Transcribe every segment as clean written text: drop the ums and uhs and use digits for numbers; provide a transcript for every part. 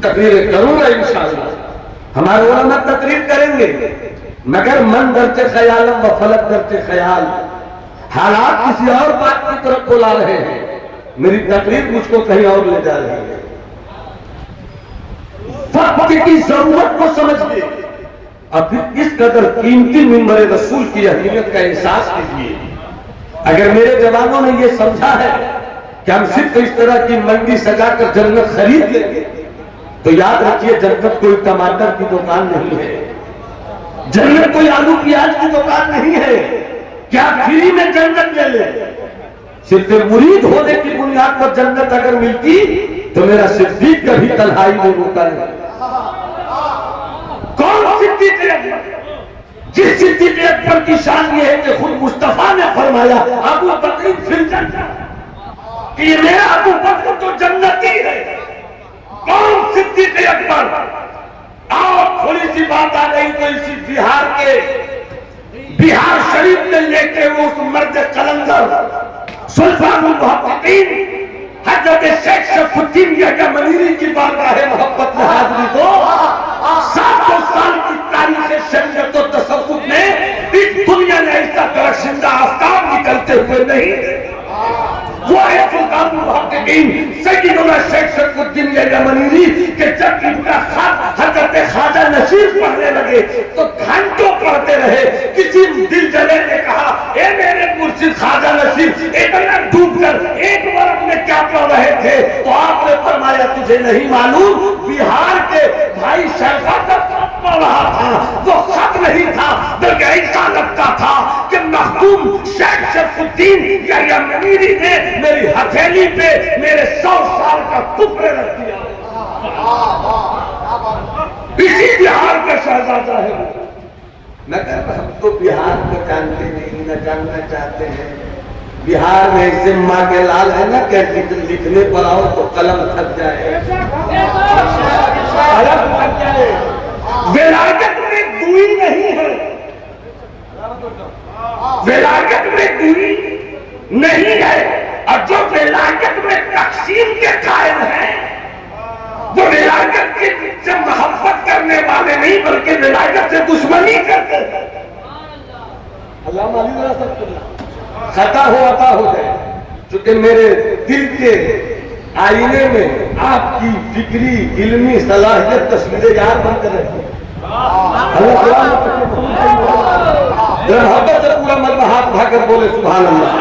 तकरीर करूंगा इंशाअल्लाह। हमारे उलमा तकरीर करेंगे, मगर मन दरते ख्यालम व फलक दरते ख्याल, हालात किसी और बात की तरफ बुला रहे हैं, मेरी तकरीर मुझको कहीं और ले जा रही है। वक्त की जरूरत को समझिए और फिर इस कदर कीमती मिंबर रसूल की अहमियत का एहसास कीजिए। अगर मेरे जवानों ने यह समझा है कि हम सिर्फ इस तरह की मंडी सजाकर जन्नत खरीद लेंगे, तो याद रखिए जन्नत कोई टमाटर की दुकान नहीं है, जन्नत कोई आलू प्याज की दुकान नहीं है। क्या फ्री में जन्नत ले ले? सिर्फ मुरीद होने की बुनियाद पर जन्नत अगर मिलती तो मेरा सिद्दीक कभी तन्हाई में रोका नहीं। कौन सिद्दीक अकबर? जिस सिद्दीक अकबर की शान ये है कि खुद मुस्तफा ने फरमाया अबू बकर फिर जन्नत, कि मेरा अबू बकर तो जन्नती है। कौन सिद्दीक अकबर? आओ थोड़ी सी बात आ गई तो इसी बिहार शरीफ में लेके वो उस मर्द कलंदर सुल्तानुल मुहक्किकीन हजरत शेख शरफुद्दीन यमनीरी की बारगाह मोहब्बत में हाजिरी दो। 700 साल की तारीख शरीयत और तसव्वुफ में इस दुनिया में ऐसा दरख्शिंदा आफ्ताब निकलते हुए नहीं। वो है सुल्तानुल मुहक्किकीन सय्यदुना शेख शरफुद्दीन यमनीरी के जब इनका खत हजरत ख्वाजा नसीर पढ़ने लगे तो घंटों पढ़ते रहे। किसी दिल जले ने कहा ए मेरे मुर्शिद ख्वाजा नसीर इतना डूब कर एक वर्ष में क्या पढ़ रहे थे? तो आपने फरमाया तुझे नहीं मालूम, बिहार के भाई शैखा का खत पढ़ रहा था। वो खत नहीं था बल्कि ऐसा लगता था कि मखदूम शेख शरफुद्दीन यमनीरी ने मेरी हथेली पे मेरे 100 साल का कुफ्र रख दिया। इसी बिहार का शहजादा है वो। मगर हम तो बिहार को जानते नहीं, न जानना चाहते हैं। बिहार में ऐसे माँ के लाल है ना, क्या लिखने पर आओ तो कलम थक जाए, कलम थक जाए। विलायत में दूरी नहीं है, विलायत में दूरी नहीं है। और जो विलायत में तकसीम के कायल हैं वो विलायत से मोहब्बत करने वाले नहीं बल्कि विलायत से दुश्मनी करते हैं। खता हो अता हो जाए, क्योंकि मेरे दिल के आईने में आपकी फिक्री इल्मी सलाहियत तस्वीरें यार बनकर रही। मोहब्बत से पूरा मलबा हाथ उठाकर बोले सुभान अल्लाह।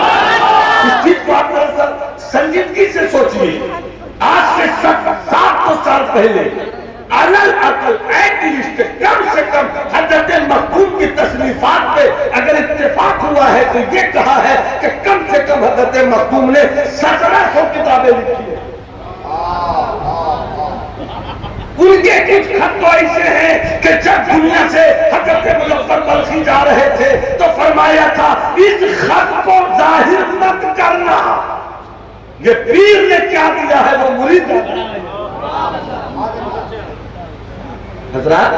इस चीज को आप संजीदगी से सोचिए। आज से 700 साल पहले अलल अकल एटलीस्ट कम से कम हजरत मखदूम की तसनीफात पे अगर इत्तेफाक हुआ है तो ये कहा है कि कम से कम हजरत मखदूम ने 1700 किताबें लिखी है। उनके कुछ खत तो ऐसे हैं कि जब दुनिया से हजरत मुजफ्फर बल्खी जा रहे थे तो फरमाया था इस खत को जाहिर मत करना, ये पीर ने क्या दिया है वो मुरीद है। हजरात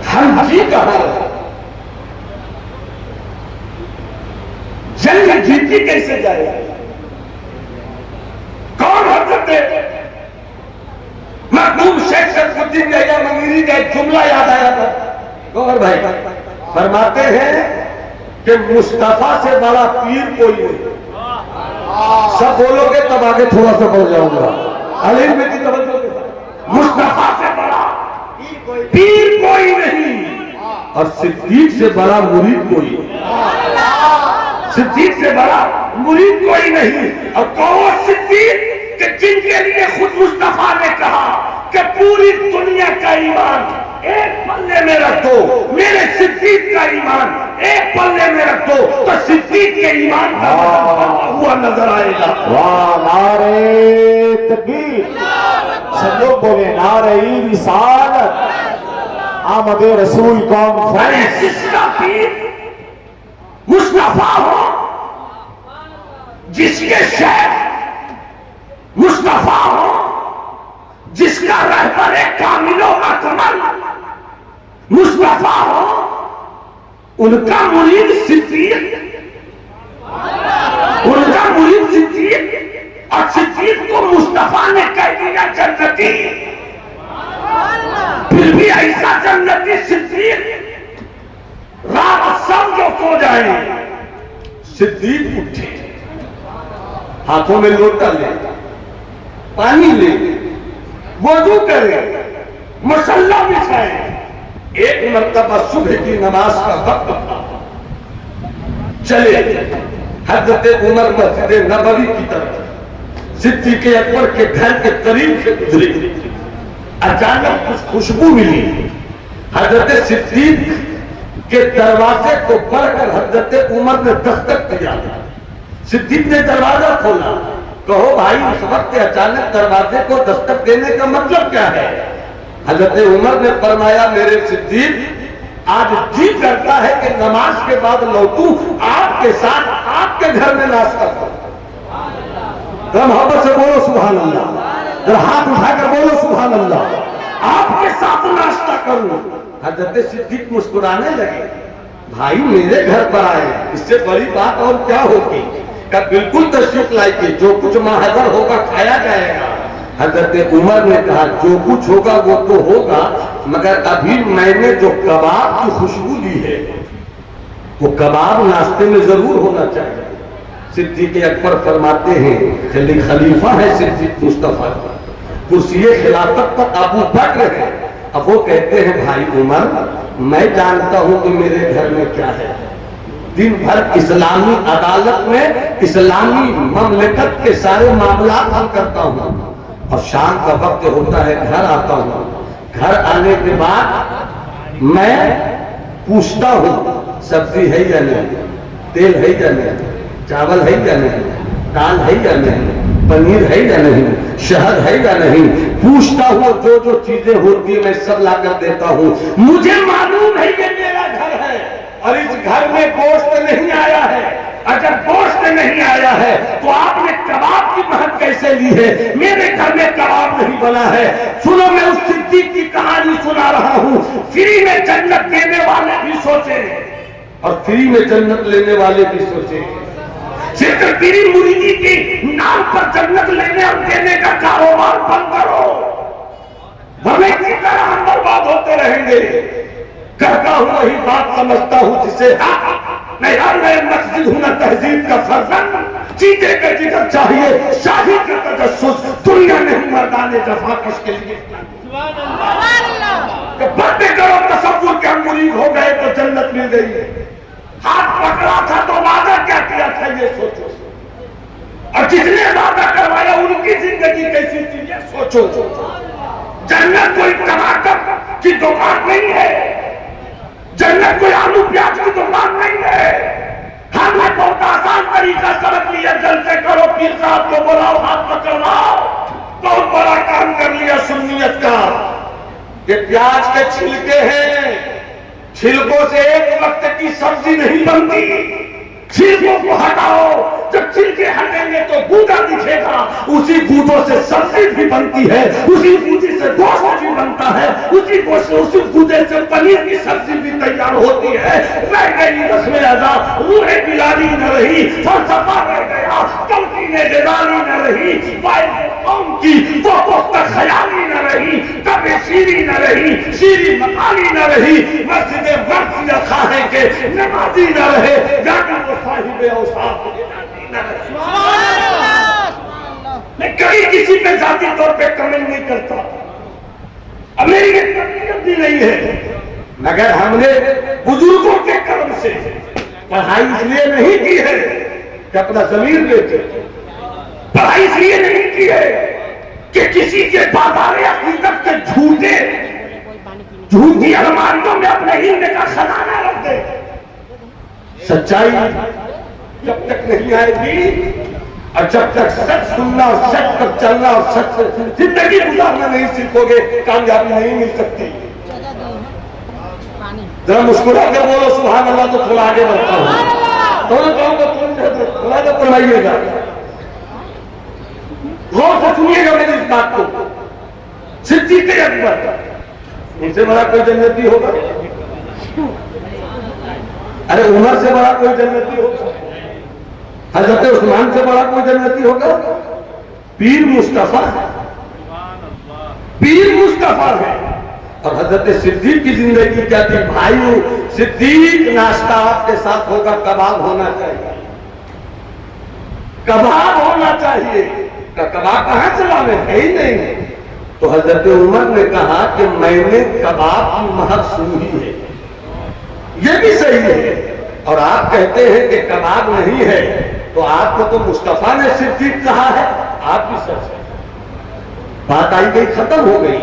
हम जी कहा जंग जीती कैसे जाए? कौन हजरत मखदूम शेख शरफुद्दीन यमनीरी का एक जुमला याद आया था। गौर भाई फरमाते हैं कि मुस्तफा से बड़ा पीर कोई नहीं। सब बोलोगे तब आगे थोड़ा सा बढ़ जाऊंगा। अली में की तवज्जो के साथ, मुस्तफा से बड़ा पीर कोई नहीं और सिद्दीक से बड़ा मुरीद कोई, सिद्दीक से बड़ा मुरीद कोई नहीं। और कौन सिद्दीक कि जिनके लिए खुद मुस्तफा ने कहा कि पूरी दुनिया का ईमान एक पल्ले में रख दो, मेरे सिद्दीक का ईमान एक पल्ले में रख दो तो सिद्दीक के ईमान का हुआ नजर आएगा। वाह नारे तकबीर, सब लोग बोले नारे रिसालत, आमदे रसूल कॉन्फ्रेंस। जिसका पीर मुस्तफा हो, जिसके शेख मुस्तफा हो, जिसका रहबर कामिलो अकमल मुस्तफा हो, उनका मुरीद सिद्दीक, उनका मुरीद सिद्दीक। और फिर भी ऐसा जन्नती सिद्दीक रात सब जो सो जाए, सिद्दीक उठे, हाथों में लोटा ले, पानी ले, वुजू करे, मसल्ला बिछाए। एक मर्तबा सुबह की नमाज का वक्त था, चले हजरत उमर मस्जिद नबवी की तरफ सिद्दीक अकबर के घर के करीब से गुजरे। अचानक कुछ खुशबू मिली। हजरत सिद्दीक के दरवाजे को पढ़कर हजरत उमर ने दस्तक दिया। सिद्दीक ने दरवाजा खोला। कहो भाई, उस वक्त अचानक दरवाजे को दस्तक देने का मतलब क्या है? हजरत उमर ने फरमाया, मेरे सिद्दीक, आज जी करता है कि नमाज के बाद लौटूं, आपके साथ आपके घर में नाश्ता करूं। मोहब्बत से बोलो सुभान अल्लाह, हाथ उठाकर बोलो सुभान अल्लाह। आपके साथ नाश्ता करूं। हजरत सिद्दीक मुस्कुराने लगे। भाई मेरे घर पर आए, इससे बड़ी बात और क्या होगी? का बिल्कुल तशरीफ लाइए, जो कुछ महाजर होगा खाया जाएगा। हजरत उमर ने कहा, जो कुछ होगा वो तो होगा, मगर अभी मैंने जो कबाब की खुशबू ली है वो कबाब नाश्ते में जरूर होना चाहिए। सिद्दीक अकबर फरमाते हैं, खलीफा है सिद्दीक मुस्तफा, कुर्सी खिलाफत पर अबू बकर है। अब वो कहते हैं, भाई उमर, मैं जानता हूं कि मेरे घर में क्या है। दिन भर इस्लामी अदालत में इस्लामी ममलकत के सारे मामला हल करता हूं, और शाम का वक्त होता है, घर आता हूं। घर आने के बाद मैं पूछता हूं, सब्जी है या नहीं, तेल है या नहीं, चावल है या नहीं, दाल है या नहीं, पनीर है या नहीं, शहद है या नहीं। पूछता हूं, जो जो चीजें होती है मैं सब ला कर देता हूं। मुझे मालूम है कि मेरा घर है और इस घर में गोश्त नहीं आया है। अगर गोश्त नहीं आया है तो आपने कबाब की महक कैसे ली है? मेरे घर में कबाब नहीं बना है। सुनो, मैं उस सिद्दीक की कहानी सुना रहा हूं। फ्री में जन्नत देने वाले भी सोचे और फ्री में जन्नत लेने वाले भी सोचे। सिर्फ पीरी मुरीदी की नाम पर जन्नत लेने और देने का कारोबार बंद करो, वरना इसी तरह हम बर्बाद होते रहेंगे। करता हूं वही बात समझता हूं जिसे मैं यार, मैं मस्जिद हूं ना तहजीब का फर्जंद। चीते का जिक्र चाहिए, शाही का तजस्सुस, दुनिया नहीं मर्दाने जफा किसके लिए? बातें करो तसव्वुर के हम मुरीद हो गए तो जन्नत मिल गई। हाथ पकड़ा था तो वादा क्या किया था ये सोचो, और जिसने वादा करवाया उनकी जिंदगी कैसी थी ये सोचो। जन्नत कोई टमाटर की दुकान नहीं है, जन्नत कोई आलू प्याज की दुकान नहीं है। हमने बहुत आसान तरीका समझ लिया, जलसे करो, पीर साहब को बुलाओ, हाथ पकड़वाओ, बहुत बड़ा काम कर लिया सुन्नियत का। ये प्याज के छिलके हैं, छिलकों से एक वक्त की सब्जी नहीं बनती। छिलकों को हटाओ, जब छिलके हटेंगे तो गूदा दिखेगा, उसी गूदों से सब्जी भी बनती है, उसी गूदी से गोश्त भी बनता है, उसी गोश्त उसी गूदे से पनीर की सब्जी भी तैयार होती है। रह गई रस्म अदा, रूहे बिलाली न रही, फलसफा रह गया, तलकीने जलाली न रही, कौम की वो पुख्ता ख्याली न रही, कभी शीरी न रही, शीरी मकाली न रही, मस्जिद मर्जिया खाहे के नमाजी न रहे, यानी वो साहिबे औसाफ न रहे। मैं कहीं किसी पे जाती तौर पे कमेंट नहीं करता, अब मेरी तकलीफ भी नहीं है, मगर हमने बुजुर्गों के कर्म से पढ़ाई इसलिए नहीं की है कि अपना जमीन बेचे, पढ़ाई इसलिए नहीं की है कि किसी के बाजार हकीकत के झूठी अलमारियों में अपने हिंद का खजाना रख दे। सच्चाई जब तक नहीं आएगी और जब तक सच सुनना और सच पर चलना और सच से जिंदगी गुजारना नहीं सीखोगे, कामयाबी नहीं मिल सकती। जरा मुस्कुरा कर बोलो सुभान अल्लाह, तो थोड़ा आगे बढ़ता हूं। दोनों कहूंगा थोड़ा तो फरमाइएगा, गौर से सुनिएगा मेरी इस बात को। सिद्दीक अकबर, इनसे बड़ा कोई जन्नती होगा? अरे उमर से बड़ा कोई जन्नती होगा? हजरत उस्मान से बड़ा कोई जन्नती होगा? पीर मुस्तफा है, पीर मुस्तफा है। और हजरत सिद्दीक की जिंदगी क्या थी भाई? सिद्दीक नाश्ता आपके साथ होगा, कबाब होना चाहिए, कबाब होना चाहिए। कबाब कहां से लावे, है ही नहीं। तो हजरत उमर ने कहा कि मैंने कबाब की महक सुनी है, ये भी सही है, और आप कहते हैं कि कबाब नहीं है, तो आपको तो मुस्तफा ने सिद्दीक कहा है, आप भी सच है। बात आई गई, खत्म हो गई।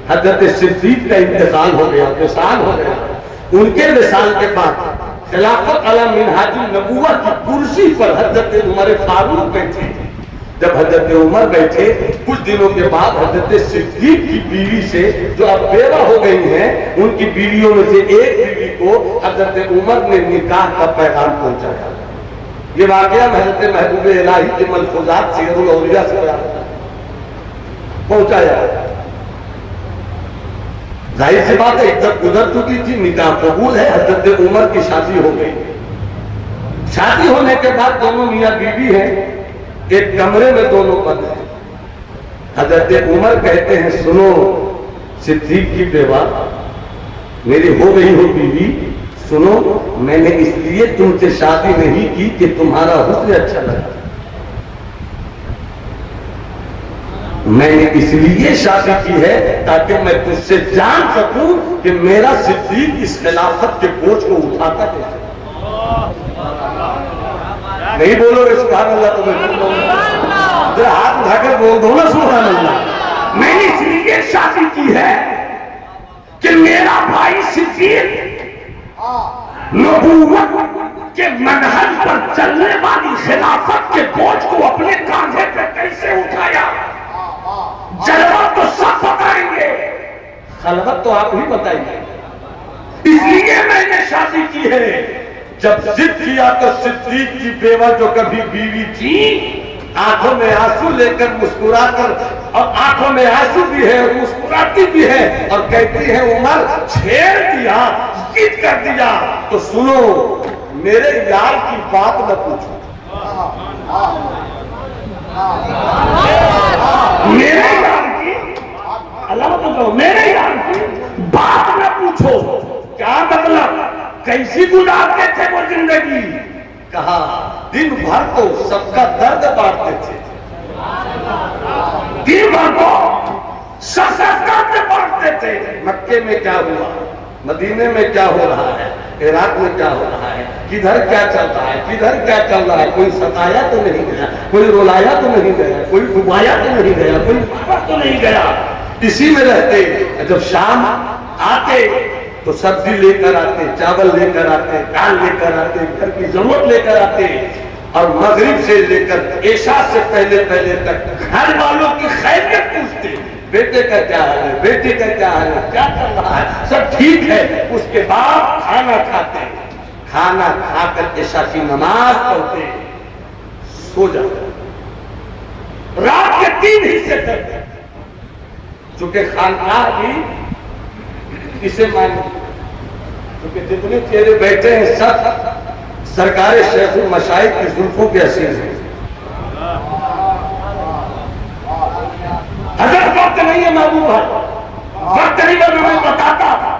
हजरत सिद्दीक का इंतकाल हो गया, विसाल हो गया। उनके विसाल के बाद खिलाफत अला मिनहाजुन नबुव्वत की कुर्सी पर हजरत उमर फारूक बैठे। जब हजरत उमर बैठे, कुछ दिनों के बाद हजरत सिद्दीक की बीवी से, जो अब बेवा हो गई हैं, उनकी बीवियों में से एक बीवी को हजरत उमर ने निकाह का पैगाम पहुंचाया। ये वाकया हजरत महबूब इलाही के मलफूजात सीरतुल औलिया से पहुंचाया। जाहिर सी बात है, इज्जत गुजर चुकी थी, निकाह कबूल है, हजरत उमर की शादी हो गई। शादी होने के बाद दोनों मियां बीवी हैं, एक कमरे में दोनों बंद हैं। हजरत उमर कहते हैं, सुनो सिद्दीक की बेवा, मेरी हो गई हो बीवी, सुनो, मैंने इसलिए तुमसे शादी नहीं की कि तुम्हारा हुस्न अच्छा लगा, मैंने इसलिए शादी की है ताकि मैं तुझसे जान सकूं कि मेरा सिद्दीक इस खिलाफत के बोझ को उठाता है। नहीं बोलोगे सुभान अल्लाह तो मैं बोल दूंगा, जरा हाथ उठाकर बोल दो ना सुभान अल्लाह। मैंने इसलिए शादी की है कि मेरा भाई सिद्दीक नबूवत के मनहज पर चलने वाली खिलाफत के बोझ को अपने कांधे पे कैसे उठाया। जलवा तो सब बताएंगे, खलवत तो आप ही बताएंगे। इसलिए मैंने शादी की है। जब जिद किया तो सिद्दीक की बेवा, जो कभी बीवी थी, आंखों में आंसू लेकर मुस्कुराकर, और आंखों में आंसू भी है और मुस्कुराती भी है, और कहती है उमर छेड़ दिया, जिद कर दिया, तो सुनो मेरे यार की बात न पूछो, मेरे यार की, अल्लाह तो मेरे यार की बात न पूछो। क्या मतलब, कैसी गुजारते थे वो जिंदगी? कहा दिन भर तो सबका दर्द बांटते थे, दिन भर तो सबका दर्द बांटते थे। मक्के में क्या हुआ, मदीने में क्या हो रहा है, इराक में क्या हो रहा है, किधर क्या चल रहा है, किधर क्या चल रहा है, कोई सताया तो नहीं गया, कोई रुलाया तो नहीं गया, कोई डुबाया तो नहीं गया, कोई मारा तो नहीं गया, इसी में रहते। जब शाम आते तो सब्जी लेकर आते, चावल लेकर आते, दाल लेकर आते, घर की जरूरत लेकर आते, और मगरिब से लेकर इशा से पहले पहले तक घर वालों की खैरियत पूछते, बेटे का क्या हाल है, बेटे का क्या हाल है, क्या चल रहा है, सब ठीक है। उसके बाद खाना खाते, खाना खाकर इशा की नमाज पढ़ते, सो जाते, रात के 3 हिस्से करते। चूंकि खानकाह भी इसे माने, क्योंकि जितने चेहरे बैठे हैं सब सरकारी शेख मशाइख की जुल्फों के असीर हैं। अगर वक्त नहीं है महबूब भाई, वक्त नहीं, मैं बताता था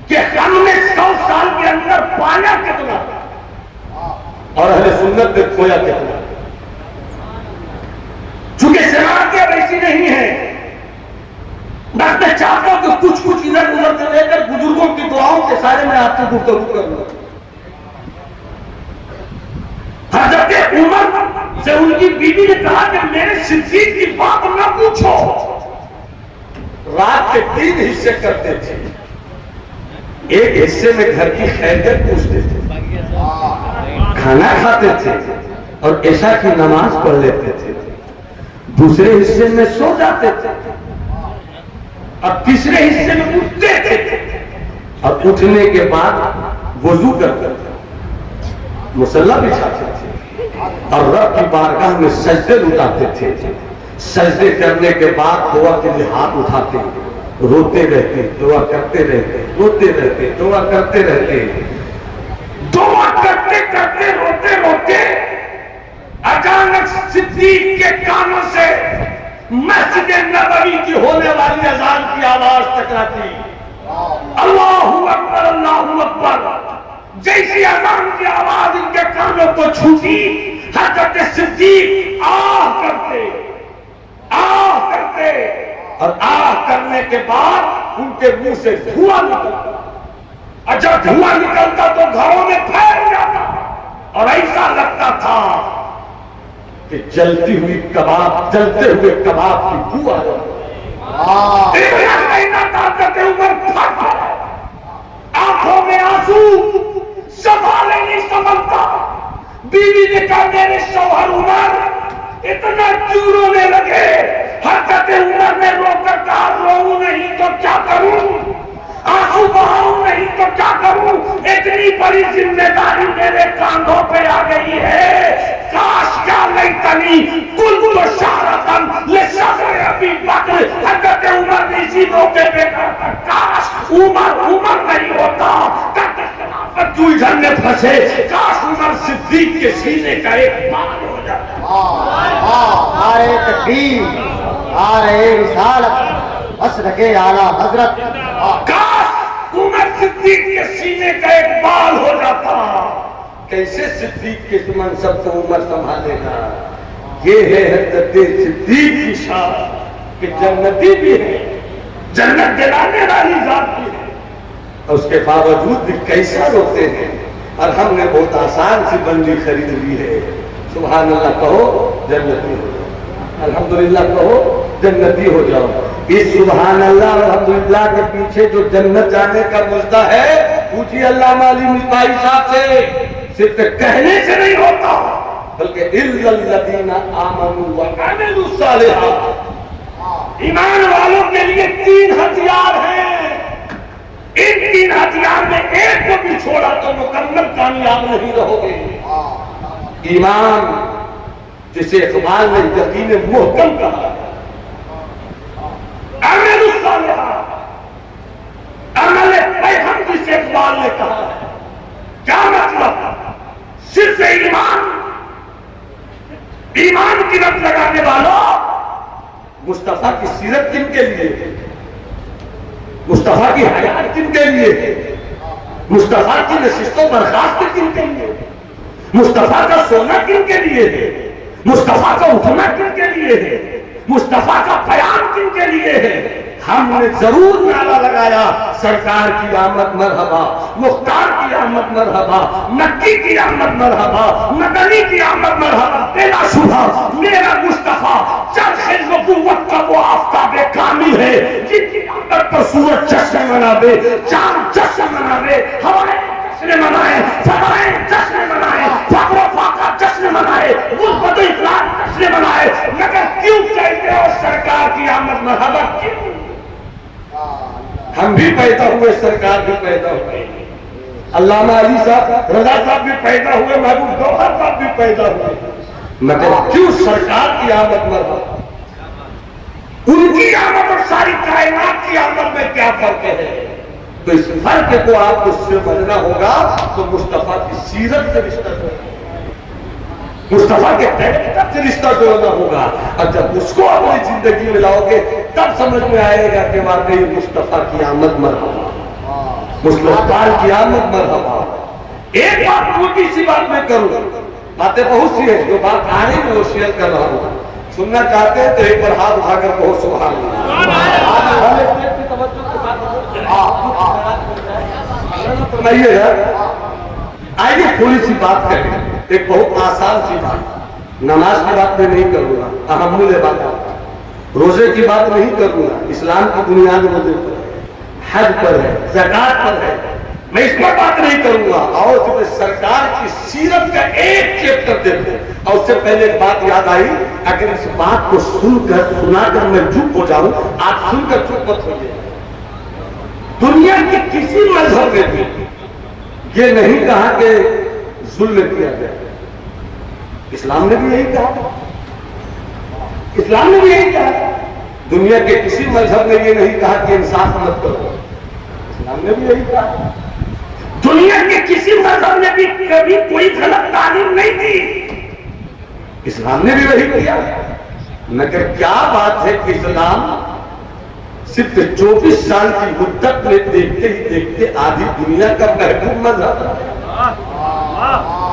कि हमने 100 साल के अंदर पाया कितना और अहले सुन्नत ने खोया कितना। चूंकि शरारतें वैसी नहीं है, बस मैं चाहता हूं कि कुछ इधर उधर से लेकर बुजुर्गों की दुआओं के सारे में आपसे गुफ्तगू करूंगा। हजरत उमर से उनकी बीवी ने कहा कि मेरे सिद्दीक की बात न पूछो। रात के 3 हिस्से करते थे, एक हिस्से में घर की खैरियत पूछते थे, खाना खाते थे और इशा की नमाज पढ़ लेते थे, दूसरे हिस्से में सो जाते थे, अब तीसरे हिस्से में उठते थे, और उठने के बाद वुजू करते थे, मुसल्ला बिछाते थे और रब की बारगाह में सजदे लुटाते थे। सजदे करने के बाद दुआ के लिए हाथ उठाते, रोते रहते, दुआ करते रहते, रोते रहते, दुआ करते रहते, दुआ करते करते रोते रोते अचानक सिद्दीक के कानों से मस्जिद नबवी की होने वाली अजान की आवाज टकराती। अल्लाहू अकबर, अल्लाहू अकबर। जैसी अजान की आवाज इनके कानों को छूटी, हजरत सिद्दीक आह करते और आह करने के बाद उनके मुंह से धुआं निकलता, और जब धुआं निकलता तो घरों में फैल जाता और ऐसा लगता था कि जलते हुए कबाब की बू आ जाती। उमर फट, आंखों में आंसू, संभाले नहीं संभलता। बीवी ने कहा मेरे शौहर उमर इतना क्यों रोने लगे? हजरत उमर ने रोकर कहा रो नहीं तो क्या करूं, आंसू बहाऊं नहीं तो क्या करूं, इतनी बड़ी जिम्मेदारी मेरे कांधों पे आ गई है। काश क्या लैतनी कुल तो शारतन ले सदर अबी बकर। हजरत उमर ने इसी मौके पे कहा काश उमर नहीं होता, खिलाफत की उलझन में फंसे, काश उमर सिद्दीक के सीने का एक बाल हो जाता। नारे तकबीर, नारे रिसालत, असदके आला हजरत। काश उमर सिद्दीक के सीने का एक बाल हो जाता। कैसे सिद्दीक के मनसब को उमर संभालेगा? ये है हजरत सिद्दीक की शान कि जन्नती भी है, जन्नत दिलाने वाली जात भी है, और उसके बावजूद भी कैसा रोते हैं। और हमने बहुत आसान सी बंदी खरीद ली है। सुभान अल्लाह कहो जन्नती हो जाओ, अल्हम्दुलिल्लाह कहो जन्नती हो जाओ। इस सुभान अल्लाह और अल्हम्दुलिल्लाह के पीछे जो जन्नत जाने का मुद्दा है, पूछिए अल्लाह माली मिसबाही साहब से। सिर्फ कहने से नहीं होता, बल्कि इल्लल्लज़ीना आमनू व अमिलुस सालिहात। ईमान वालों के लिए 3 हथियार हैं। इन 3 हथियार में एक को भी छोड़ा तो मुकम्मल कामयाब नहीं रहोगे। ईमान, जिसे इकबाल ने यकीन मुहकम कहा, अमिलुस सालिहात, अमल पैगंबर जिसे इकबाल ने कहा है। क्या मतलब? सिर्फ ईमान की रट लगाने वालों, मुस्तफा की सीरत किनके लिए, मुस्तफा की हयात किनके लिए, मुस्तफा की नशिस्तों बर्खास्त किनके लिए, मुस्तफा का सोना किनके लिए है, मुस्तफा का उठना किनके लिए है, मुस्तफा का बयान किनके लिए है? हमने जरूर नारा लगाया सरकार की आमद मरहबा, मुख्तार की आमद मरहबा, नक्की की आमद मरहबा, मदनी की आमद मरहबा। बेलाशुबा मेरा मुस्तफा चरखे नबुव्वत का वो आफताबे कामिल है जिनकी आमद पर सूरज जश्न मनावे, चांद जश्न मनावे, हवाएं जश्न मनाए, फजाएं जश्न मनाए, फखर फाका जश्न मनाए, गुलबत इफलास जश्न मनाए। मगर क्यों कहते हो सरकार की आमद मरहबा? क्यों? हम भी पैदा हुए, सरकार भी पैदा हुए, अल्लामा अली साहब, रजा साहब भी पैदा हुए, महबूब गौहर साहब भी पैदा हुए, मगर क्यों सरकार की आमद मरहबा? उनकी आमद और सारी कायनात की आमद में क्या फर्क है? तो इस फर्क को आपको समझना होगा। तो मुस्तफा की सीरत से रिश्ता जोड़ना, मुस्तफा के कैरेक्टर से रिश्ता जोड़ना होगा। और जब उसको अपनी जिंदगी में लाओगे तब समझ में आएगा कि वाकई मुस्तफा की आमद मरहबा, मुस्तफा की आमद मरहबा। एक बात छोटी सी बात में करूं, बातें बहुत सी है, जो बात आ रही है वो शेयर कर रहा हूं। सुनना चाहते हैं तो एक बार हाथ उठाकर कहो सुभान अल्लाह। आइए थोड़ी सी बात करें, एक बहुत आसान सी बात। नमाज की बात मैं नहीं करूंगा, अहमुल बात, रोजे की बात नहीं करूंगा, इस्लाम की बुनियाद रोजे पर है, हज पर है, ज़कात पर है, मैं इस पर बात नहीं करूंगा। और तुम्हें सरकार की सीरत का एक चैप्टर देते। और उससे पहले एक बात याद आई, अगर इस बात को सुनाकर मैं चुप हो जाऊं, आप सुनकर चुप मत होइए। दुनिया के किसी मजहब में भी ये नहीं कहा कि जुल्म किया गया, इस्लाम ने भी यही कहा, इस्लाम ने भी यही कहा। दुनिया के किसी मजहब ने ये नहीं कहा कि इंसाफ मत करो, इस्लाम ने भी यही कहा। दुनिया के किसी मजहब ने भी कभी कोई गलत तालीम नहीं दी, इस्लाम ने भी वही किया। मगर क्या बात है कि इस्लाम सिर्फ 24 साल की मुद्दत में देखते ही देखते आधी दुनिया का महबूब मजहब।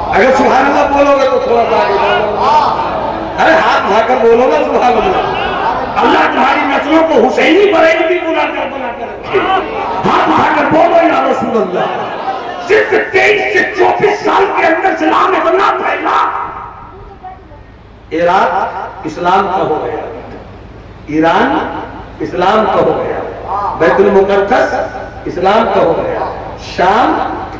अगर सुभान अल्लाह बोलोगे तो थोड़ा सा आगे बढ़ो। अरे हाथ उठाकर बोलो ना सुभान अल्लाह। अल्लाह तुम्हारी नस्लों को हुसैनी बरेलवी बुलाकर हाथ उठाकर बोलो या रसूल अल्लाह। सिर्फ 23 से 24 साल के अंदर इस्लाम इतना फैला। इराक इस्लाम का हो गया, ईरान इस्लाम का हो गया, बैतुल मुकद्दस इस्लाम का हो गया, शाम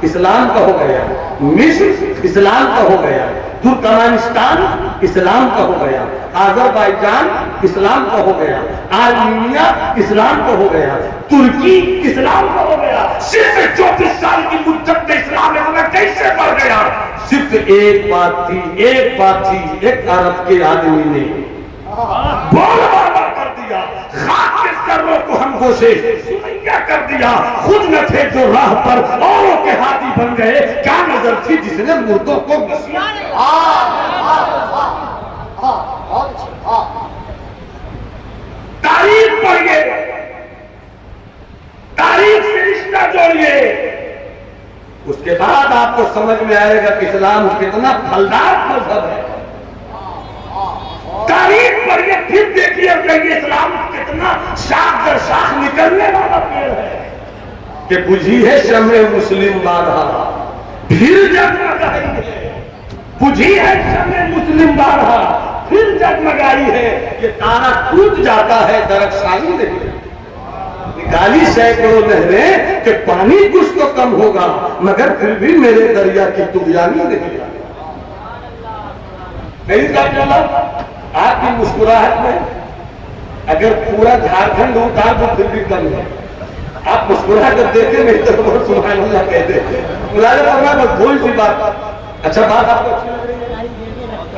इस्लाम का हो गया, मिस्र इस्लाम का हो गया, तुर्कमेनिस्तान इस्लाम का हो गया, अजरबैजान इस्लाम का हो गया, आर्मीनिया इस्लाम का हो गया, तुर्की इस्लाम का हो गया। सिर्फ 24 साल की मुद्दत में इस्लाम में कैसे बढ़ गया? सिर्फ एक बात थी, एक अरब के आदमी ने बोलबाला कर दिया, खाक के सर्रों को हम गोशे सुमैया कर दिया। खुद न थे जो राह पर औरों के हाथी बन गए। क्या नजर थी जिसने मुर्दों को तारीख पढ़िए, तारीख से रिश्ता जोड़िए, उसके बाद आपको समझ में आएगा कि इस्लाम कितना फलदार मजहब है। तारीख पढ़िए, फिर देखिए कहिए इस्लाम कितना शाख दर शाख निकलने वाला पेड़ है कि बुझी है शम्मे मुस्लिम बारहा फिर जगमगाई है। बुझी है शम्मे मुस्लिम बारहा फिर जगमगाई है। ये तारा टूट जाता है दरख्शानी नहीं, निकाली सैकड़ों नहरें कि पानी कुछ तो कम होगा, मगर फिर भी मेरे दरिया की तुगयानी नहीं चला। आपकी मुस्कुराहट में अगर पूरा झारखंड उतार तो फिर भी कम है। आप मुस्कुरा कर देखे नहीं तो बहुत सुभान अल्लाह कहते बस थोड़ी सी बात। अच्छा बात आपको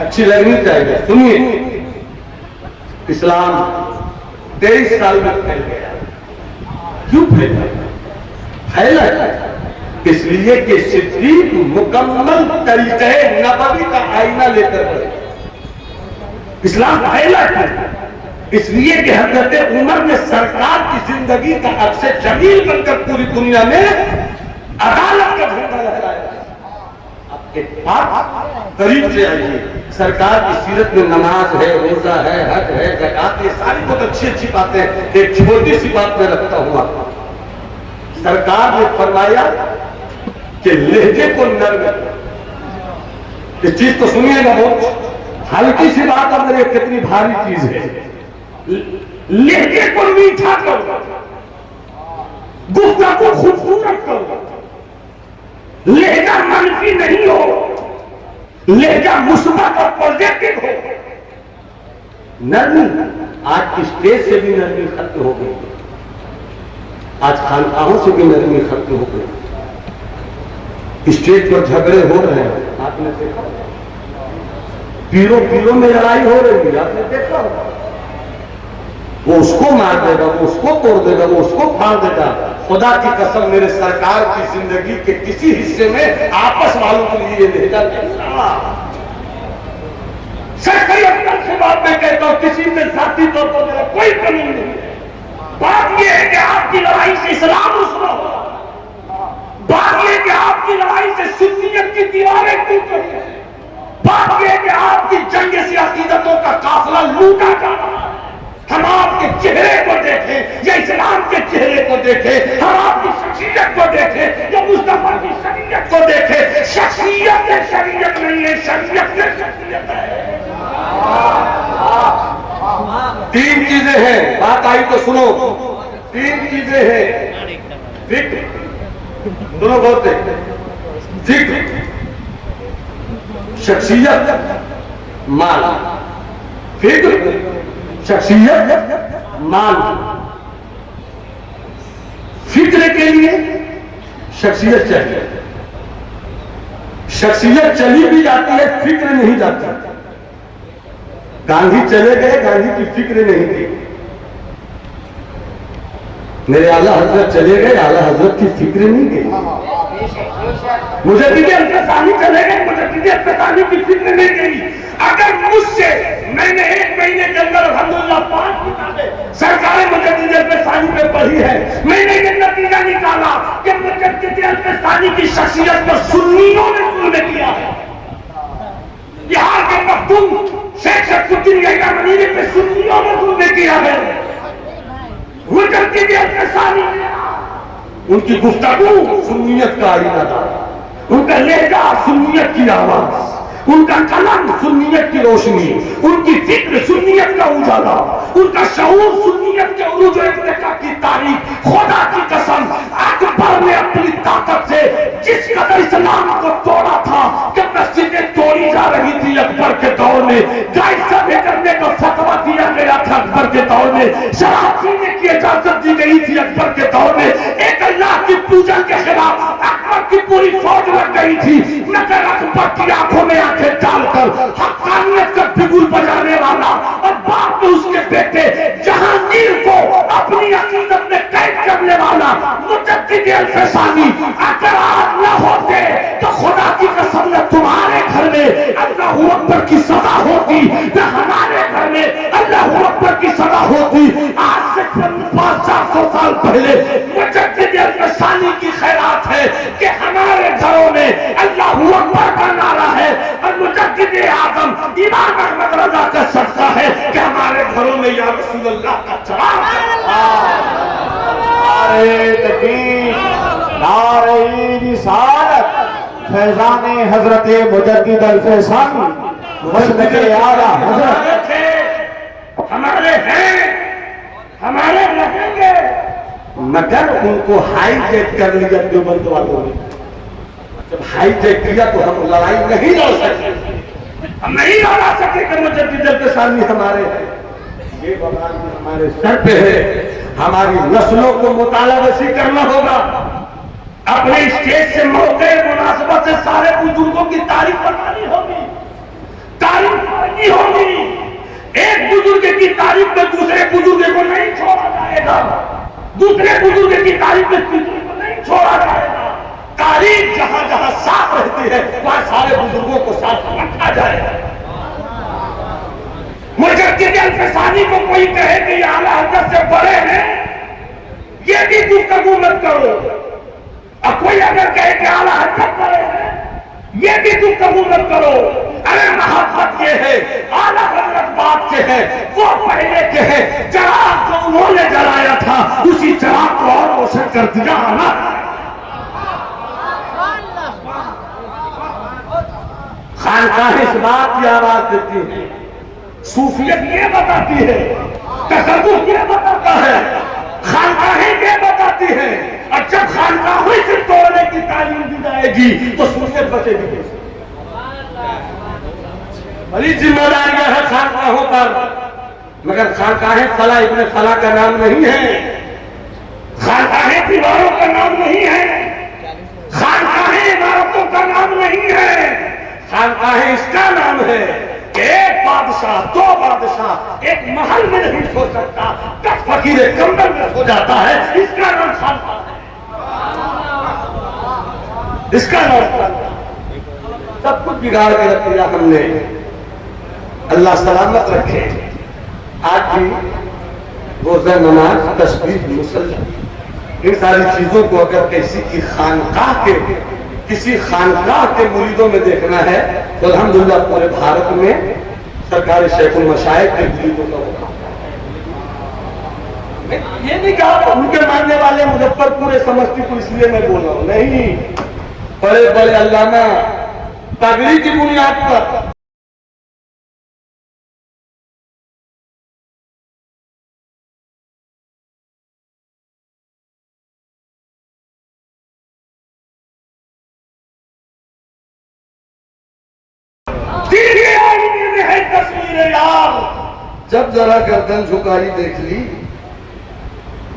अच्छी लगनी चाहिए। सुनिए, इस्लाम 23 साल में फैल गया। क्यों फैला? फैला इसलिए कि सिद्दीक मुकम्मल तरीके नबवी का आईना लेकर गए। इस्लाम फैला इसलिए कि हजरत उमर ने सरकार की जिंदगी का अक्सर जमील बनकर पूरी दुनिया में अदालत का झंडा लहराया। आप करीब से आइए, सरकार की सीरत में नमाज है, रोजा है, हज है, ज़कात, ये सारी बहुत अच्छी अच्छी बातें। एक छोटी सी बात में रखता हुआ, सरकार ने फरमाया कि लहजे को नर्म, इस चीज को सुनिएगा, बहुत हल्की सी बात है, ये कितनी भारी चीज है। लहजे को मीठा करो, गुफ्तगू को खूबसूरत करो, लहजा मनफी नहीं हो, लहजा मुस्बत और पॉजिटिव हो। नरमी, आज की स्टेज से भी नरमी खत्म हो गई, आज खानकाहों से भी नरमी खत्म हो गई। स्टेज पर झगड़े हो रहे हैं, आपने देखा, पीरों में लड़ाई हो रही है, आपने देखा। वो उसको मार देगा, वो उसको तोड़ देगा, वो उसको फाड़ देगा। खुदा की कसम, मेरे सरकार की जिंदगी के किसी हिस्से में आपस वालों के लिए लहजा नहीं रहा। सरकारी अफसर से बात मैं कहता हूं, किसी में जाती तौर पर मेरा कोई कमी नहीं है। बात यह है कि आपकी लड़ाई से इस्लाम रुसवा हो, बात यह है कि आपकी लड़ाई से सुन्नियत की दीवारें टूट रही है, बात यह है कि आपकी जंग से अकीदतों का काफिला लूटा जा रहा है। हम आपके चेहरे को देखें या इस्लाम के चेहरे को देखें, हम आपकी शख्सियत को देखें या मुस्तफा की शरीयत को देखें। शख्सियत है, शरीयत नहीं है, शरीयत से शख्सियत है। तीन चीजें हैं, बात आई तो सुनो। तीन चीजें हैं, फिक्र, दोनों बोलते, फिक्र, शख्सियत, माल। फिक्र, शख्सियत, माल। फिक्र के लिए शख्सियत चाहिए। शख्सियत चली भी जाती है, फिक्र नहीं जाती। गांधी चले गए, गांधी की फिक्र नहीं थी। मेरे आला हजरत चले गए, आला हजरत की फिक्र नहीं गई। मुजद्दिद अल-फ़सानी चले गए, मुजद्दिद अल-फ़सानी की फिक्र नहीं गई। अगर मुझसे मैंने 1 महीने के अंदर फैजानी की शख्सियत पर सुन्नियों ने जुल्म किया है। बिहार के पख्तून शेख शरफुद्दीन यहिया मनीरी पे सुन्नियों ने जुल्म किया है। मुजद्दिद अल-फसानी उनकी गुफ्तगू सुन्नियत का आईना था, उनका लहजा सुन्नियत की आवाज, उनका कलम सुन्नियत की रोशनी, उनकी फिक्र सुन्नियत का उजाला, उनका शऊर सुन्नियत के उरूज और इर्तिका की तारीख। खुदा की कसम, अकबर ने अपनी ताकत से जिस कदर इस्लाम को तोड़ा था, जब मस्जिदें तोड़ी जा रही थी अकबर के दौर में, गाय सभे करने का फतवा दिया गया था अकबर के दौर में, शराब पीने की इजाजत दी गई थी अकबर के दौर में, एक अल्लाह की पूजा के खिलाफ अकबर की पूरी फौज लग गई थी, मगर अकबर की आंखों में आंखें डालकर हक्कानियत का बिगुल बजाने वाला और बाद में उसके बेटे जहांगीर को अपनी अकीदत में कैद करने वाला मुजद्दिद अल-फसानी अगर आज न होते तो खुदा की कसम न तुम्हारे घर में अल्लाहू अकबर की सदा होती, न हमारे घर में अल्लाहू अकबर की सदा होती। आज से 500-400 साल पहले मुजद्दिद अल-फसानी की खैरात है कि हमारे घरों में अल्लाहू अकबर का नारा है और मुजद्दिद आज़म इमाम अहमद रज़ा का सदका है कि हमारे घरों में या रसूल अल्लाह का चराग है। नारे तकबीर, नारे रिसालत, फैजाने हजरत मुजद्दिद अल-फसानी मसलक आला हजरत हमारे हैं, हमारे रहेंगे, मगर उनको हाईजेक कर लिया देवबंद वालों ने। जब हाईजेक किया तो हम लड़ाई नहीं लड़ सके, हम नहीं लड़ा सके कि मुजद्दिद अल-फसानी हमारे हैं। ये बगान हमारे सर पे है, हमारी नस्लों को मुतालाबसी करना होगा। अपने स्टेज से मौके मुनासिबत से सारे बुजुर्गों की तारीफ बनानी होगी, तारीफ करनी होगी। एक बुजुर्ग की तारीफ में दूसरे बुजुर्ग को नहीं छोड़ा जाएगा, दूसरे बुजुर्ग की तारीफ में तीसरे को नहीं छोड़ा जाएगा। तारीफ जहां जहां साफ रहती है वहां सारे बुजुर्गों को साथ रखा जाएगा। मुजद्दिद अल-फसानी को कोई कहे कि आला हज़रत से बड़े हैं, ये भी गुफ्तगू मत करो। और कोई अगर कहे कि आला हज़रत बड़े हैं, ये भी गुफ्तगू मत करो। अरे मोहब्बत ये है, आला हज़रत बात के हैं, वो पहले के हैं। चराग जो उन्होंने जलाया था उसी चराग को और रोशन कर दिया है ना। खानकाह इस बात की आवाज देती है, सूफियत ये बताती है, तसव्वुफ ये बताता है, खानकाहें ये बताती है। और जब खानकाहों से तोड़ने की तालीम दी जाएगी तो सूफियत बचेगी कैसे? बड़ी जिम्मेदारियां है खानकाहों पर, मगर खानकाहें फला इब्ने फला का नाम नहीं है, खानकाहें दीवारों का नाम नहीं है, खानकाहें इमारतों का नाम नहीं है। खानकाहें इसका नाम है कि एक बादशाह, दो बादशाह एक महल में नहीं सो सकता, 10 फकीर कंबल में सो जाता है, इसका नाम खानकाह है, इसका नाम खानकाह। सब कुछ बिगाड़ के रख दिया हमने, अल्लाह सलामत रखे। आज भी रोजा, नमाज, तस्बीह, मुसल्ला, इन सारी चीजों को अगर किसी खानकाह के मुरीदों में देखना है तो अल्हम्दुलिल्लाह पूरे भारत में सरकारी शेखुल मशाइख के मुरीदों का होगा। ये नहीं कहा उनके मानने वाले मुजफ्फरपुर समस्तीपुर इसलिए मैं बोल रहा हूँ, नहीं, बड़े बड़े अल्लामा पगड़ी की बुनियाद पर तस्वीरें यार। जब जरा गर्दन झुकाई देख ली,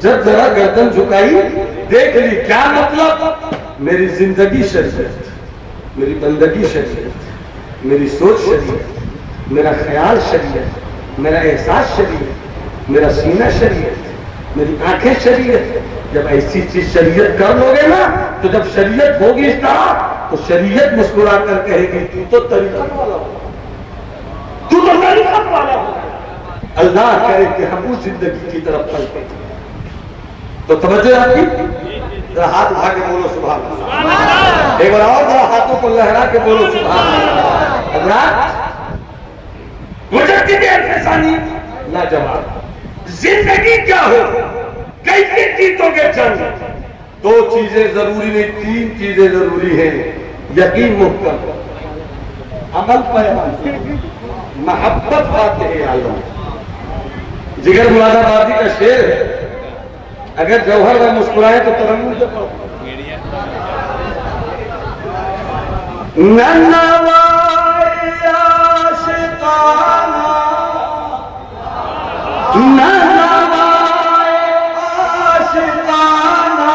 जब जरा गर्दन झुकाई देख ली, क्या मतलब? मेरी जिंदगी शरीयत, मेरी बंदगी शरीयत, मेरी सोच शरीयत, मेरा ख्याल शरीयत, मेरा एहसास शरीयत, मेरा सीना शरीयत, मेरी आंखें शरीयत। जब ऐसी चीज शरीयत कर लोगे ना, तो जब शरीयत होगी इस तरह तो शरीयत मुस्कुरा कर कहेगी तू तो तरीकत वाला हो, तू तो तरीकत वाला हो। अल्लाह करे कि हम उस जिंदगी की तरफ चलते। तो तवज्जो आपकी जरा हाथ उठा के बोलो सुभान अल्लाह। एक बार और जरा हाथों को लहरा के बोलो सुभान अल्लाह। हज़रात, मुजद्दिद अल-फैज़ानी लाजवाब। जिंदगी क्या हो, कैसे जीतोगे जंग? दो चीजें जरूरी नहीं, तीन चीजें जरूरी है। यकीन मुहकम, अमल पैमान, मोहब्बत फातिह आलम। जिगर मुरादाबादी का शेर है, अगर जौहर में मुस्कुराए तो तरन्नुम से पढ़ो। नन्नवाए आशिकाना, नन्नवाए आशिकाना,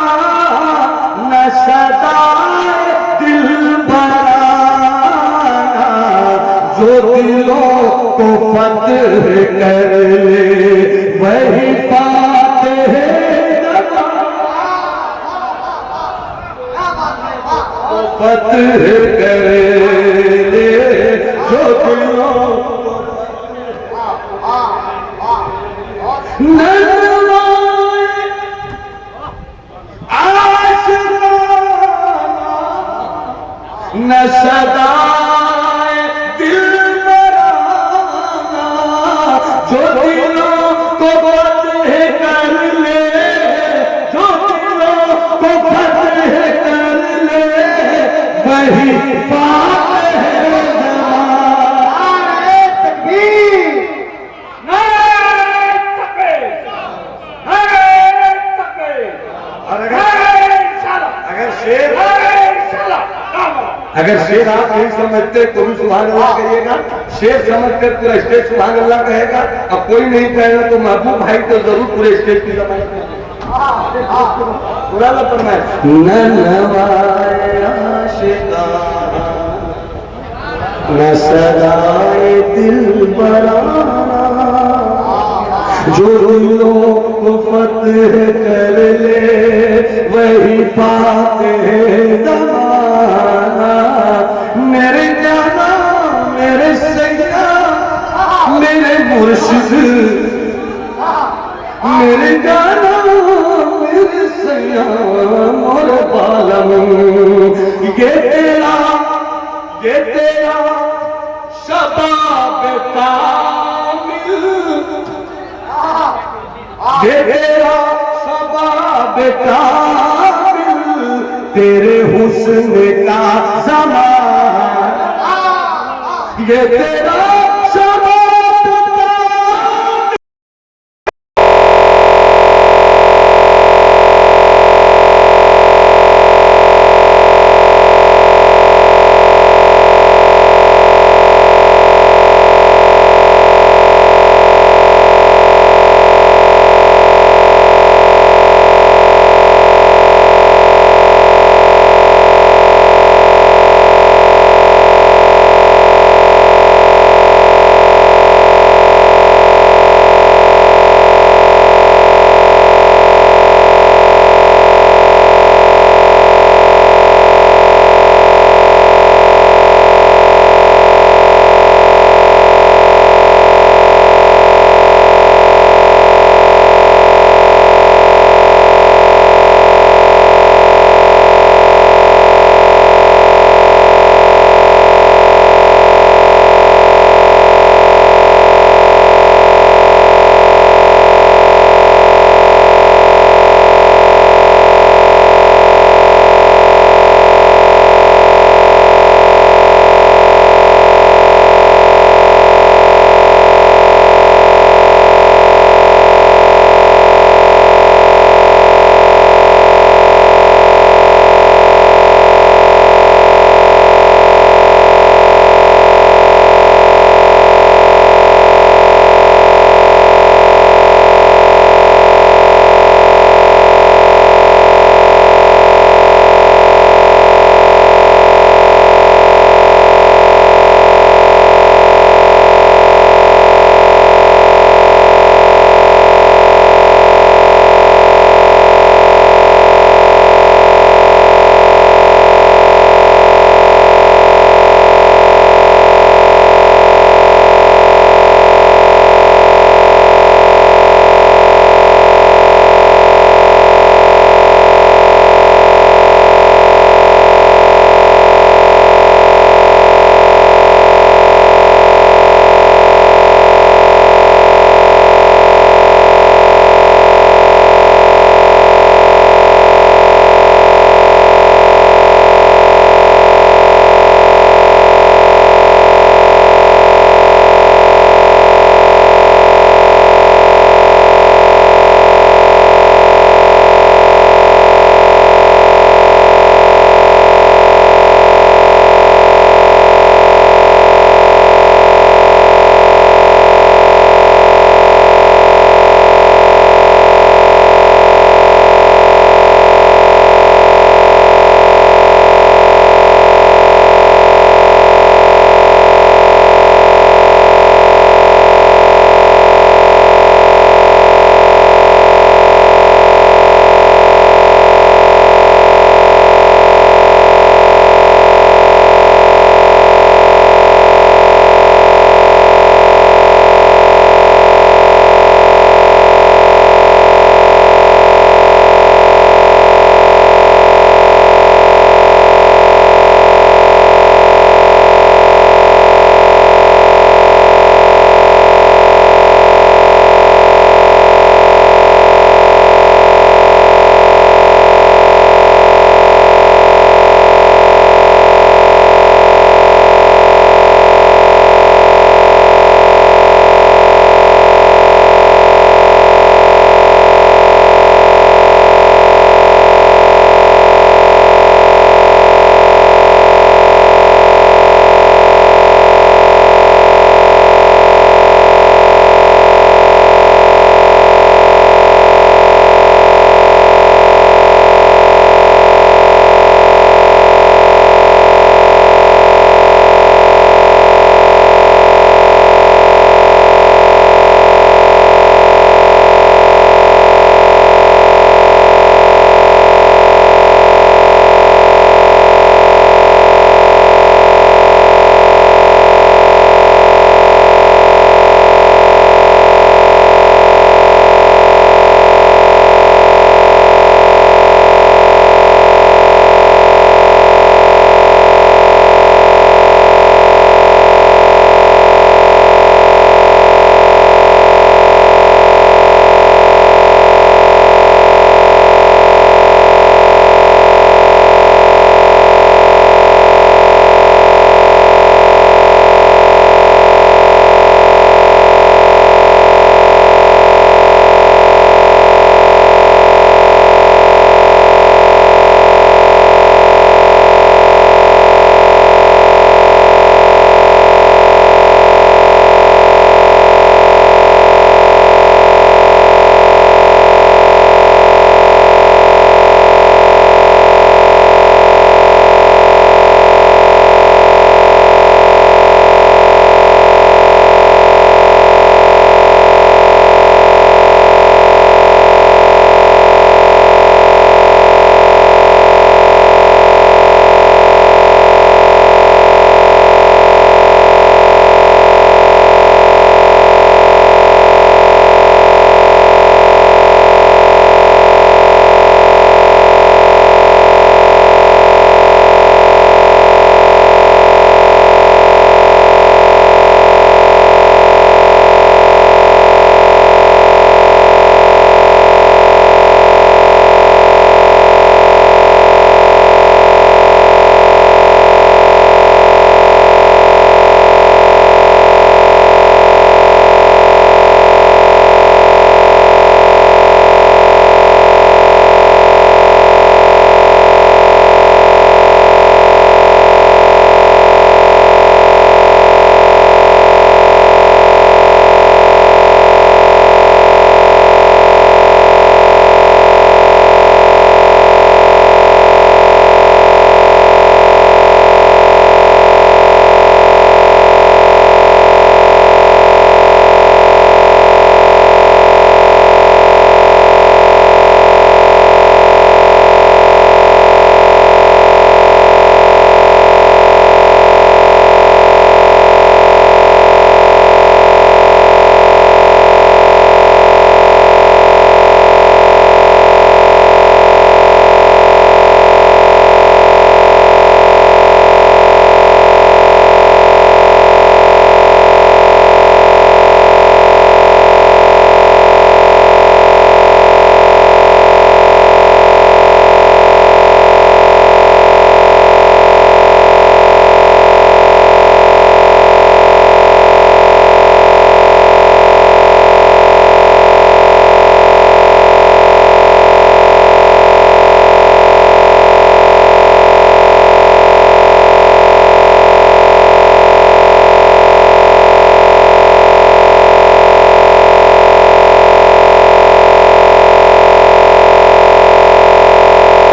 न सदाए दिलबराना, जो दिलों को फतह कर ले वही पाते हैं फतह कर ले, जो दिलों नन्नवाए आशिकाना, न सदाए दिलबराना, जो दिलों को फतह कर ले, जो दिलों को फतह कर ले वही बात है ज़माने। तकबीर, नारे तकबीर, नारे तकबीर। और अगर शेर आप नहीं समझते तो भी सुभान अल्लाह कहिएगा। शेर समझकर पूरा स्टेज सुभान अल्लाह कहेगा। अब कोई नहीं कहेगा तो महबूब भाई तो जरूर पूरे स्टेज की पूरा फरमाए। नन्नवाए आशिकाना, न सदाए दिलबराना, जो दिलों को फतह कर ले वही पाते हैं ज़माना। मेरे जाना, मेरे सैया, मेरे मुर्शिद, मेरे जाना, मेरे सैया, मोरे बालम, ये तेरा शबाब कामिल, ये तेरा शबाब कामिल, तेरे हुस्न का ज़माना, ये तेरा